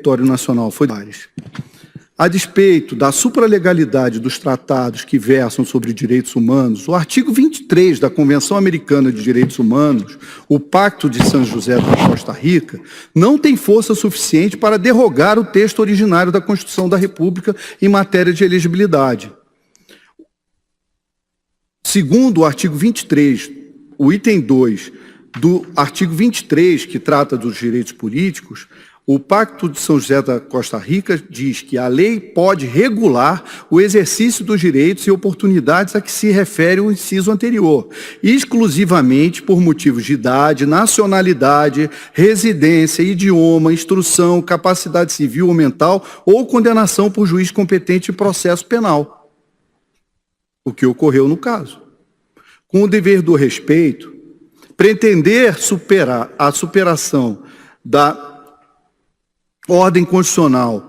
território nacional foi a despeito da supralegalidade dos tratados que versam sobre direitos humanos, o artigo 23 da Convenção Americana de Direitos Humanos, o Pacto de São José da Costa Rica, não tem força suficiente para derrogar o texto originário da Constituição da República em matéria de elegibilidade. Segundo o artigo 23, o item 2 do artigo 23, que trata dos direitos políticos, o Pacto de São José da Costa Rica diz que a lei pode regular o exercício dos direitos e oportunidades a que se refere o inciso anterior, exclusivamente por motivos de idade, nacionalidade, residência, idioma, instrução, capacidade civil ou mental ou condenação por juiz competente em processo penal. O que ocorreu no caso. Com o dever do respeito, pretender superar a superação da ordem constitucional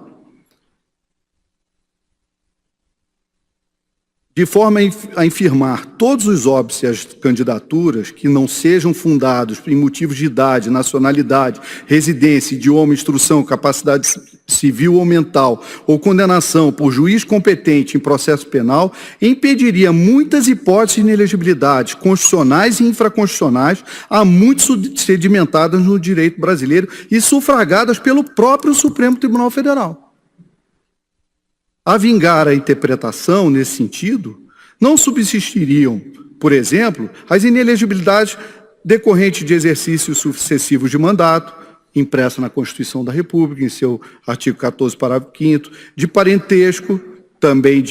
de forma a infirmar todos os óbices às candidaturas que não sejam fundados em motivos de idade, nacionalidade, residência, idioma, instrução, capacidade civil ou mental, ou condenação por juiz competente em processo penal, impediria muitas hipóteses de inelegibilidade constitucionais e infraconstitucionais, há muito sedimentadas no direito brasileiro e sufragadas pelo próprio Supremo Tribunal Federal. A vingar a interpretação nesse sentido, não subsistiriam, por exemplo, as inelegibilidades decorrentes de exercícios sucessivos de mandato, impressa na Constituição da República, em seu artigo 14, parágrafo 5º, de parentesco, também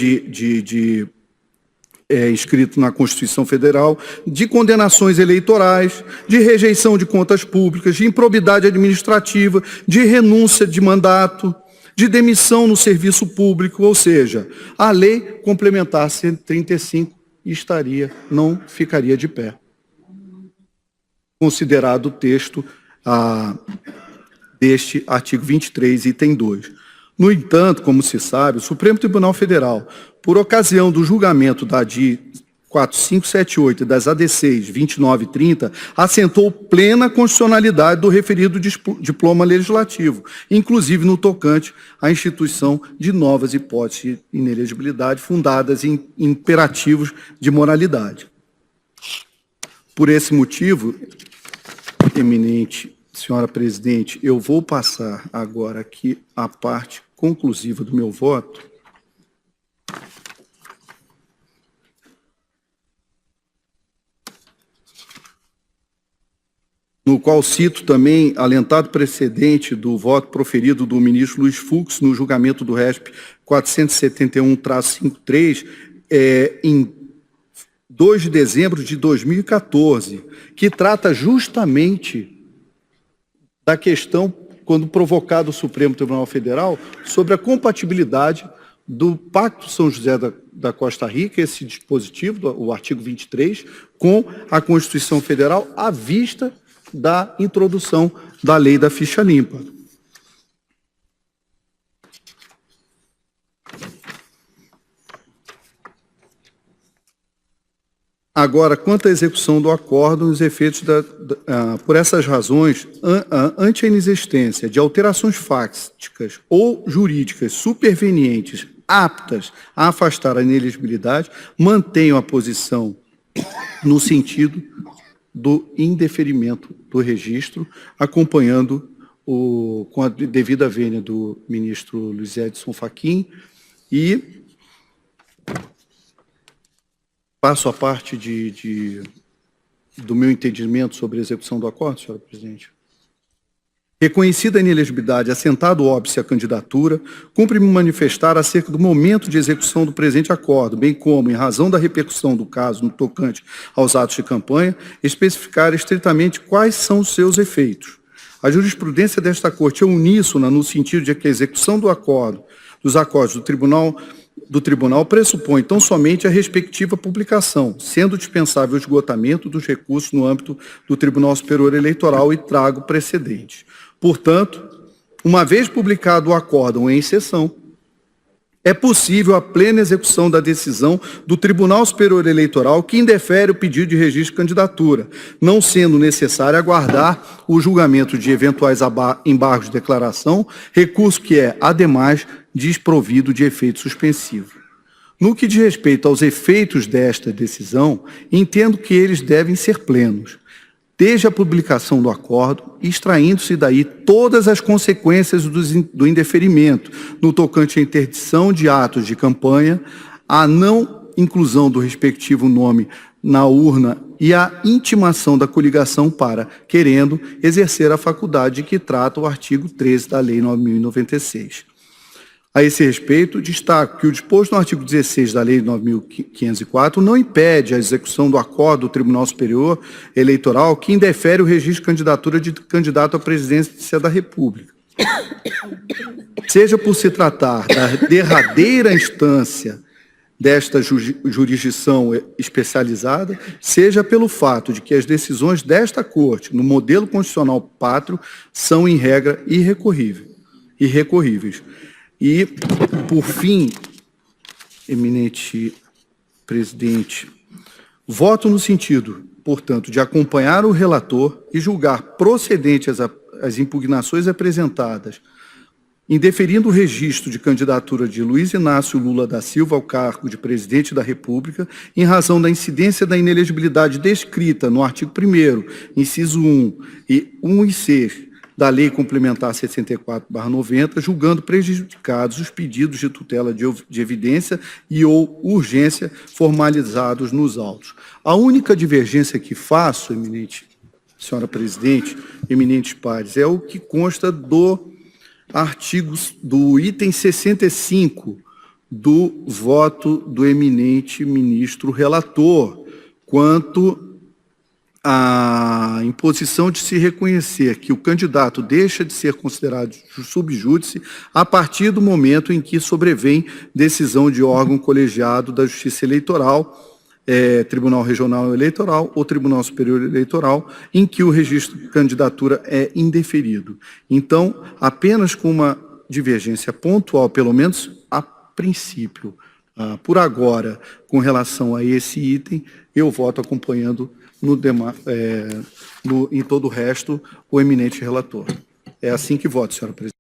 inscrito na Constituição Federal, de condenações eleitorais, de rejeição de contas públicas, de improbidade administrativa, de renúncia de mandato, de demissão no serviço público, ou seja, a lei complementar 135 não ficaria de pé, considerado o texto deste artigo 23, item 2. No entanto, como se sabe, o Supremo Tribunal Federal, por ocasião do julgamento da ADI 4578 e das ADCs 29 e 30, assentou plena constitucionalidade do referido diploma legislativo, inclusive no tocante à instituição de novas hipóteses de inelegibilidade fundadas em imperativos de moralidade. Por esse motivo, eminente senhora presidente, eu vou passar agora aqui a parte conclusiva do meu voto, no qual cito também alentado precedente do voto proferido do ministro Luiz Fux no julgamento do RESP 471-53, em 2 de dezembro de 2014, que trata justamente da questão, quando provocado o Supremo Tribunal Federal, sobre a compatibilidade do Pacto São José da Costa Rica, esse dispositivo, o artigo 23, com a Constituição Federal, à vista da introdução da lei da ficha limpa. Agora, quanto à execução do acórdão, os efeitos por essas razões, ante a inexistência de alterações fáticas ou jurídicas supervenientes aptas a afastar a inelegibilidade, mantenho a posição no sentido do indeferimento do registro, acompanhando com a devida vênia do ministro Luiz Edson Fachin, e passo a parte do meu entendimento sobre a execução do acordo, senhora presidente. Reconhecida a inelegibilidade, assentado o óbice à candidatura, cumpre-me manifestar acerca do momento de execução do presente acordo, bem como, em razão da repercussão do caso no tocante aos atos de campanha, especificar estritamente quais são os seus efeitos. A jurisprudência desta Corte é uníssona no sentido de que a execução dos acordos do Tribunal pressupõe tão somente a respectiva publicação, sendo dispensável o esgotamento dos recursos no âmbito do Tribunal Superior Eleitoral, e trago precedentes. Portanto, uma vez publicado o acórdão em sessão, é possível a plena execução da decisão do Tribunal Superior Eleitoral que indefere o pedido de registro de candidatura, não sendo necessário aguardar o julgamento de eventuais embargos de declaração, recurso que é, ademais, desprovido de efeito suspensivo. No que diz respeito aos efeitos desta decisão, entendo que eles devem ser plenos, desde a publicação do acordo, extraindo-se daí todas as consequências do indeferimento, no tocante à interdição de atos de campanha, a não inclusão do respectivo nome na urna e a intimação da coligação para, querendo, exercer a faculdade de que trata o artigo 13 da Lei 9.096. A esse respeito, destaco que o disposto no artigo 16 da Lei 9.504 não impede a execução do acordo do Tribunal Superior Eleitoral que indefere o registro de candidatura de candidato à presidência da República. Seja por se tratar da derradeira instância desta jurisdição especializada, seja pelo fato de que as decisões desta Corte, no modelo constitucional pátrio, são, em regra, irrecorríveis. E, por fim, eminente presidente, voto no sentido, portanto, de acompanhar o relator e julgar procedentes as impugnações apresentadas, indeferindo o registro de candidatura de Luiz Inácio Lula da Silva ao cargo de presidente da República, em razão da incidência da inelegibilidade descrita no artigo 1º, inciso 1 e 1 e 6, da Lei Complementar 64/90, julgando prejudicados os pedidos de tutela de evidência e ou urgência formalizados nos autos. A única divergência que faço, eminente senhora presidente, eminentes pares, é o que consta do do item 65 do voto do eminente ministro relator, quanto a imposição de se reconhecer que o candidato deixa de ser considerado subjúdice a partir do momento em que sobrevém decisão de órgão colegiado da Justiça Eleitoral, Tribunal Regional Eleitoral ou Tribunal Superior Eleitoral, em que o registro de candidatura é indeferido. Então, apenas com uma divergência pontual, pelo menos a princípio, por agora, com relação a esse item, eu voto acompanhando em todo o resto, o eminente relator. É assim que voto, senhora presidente.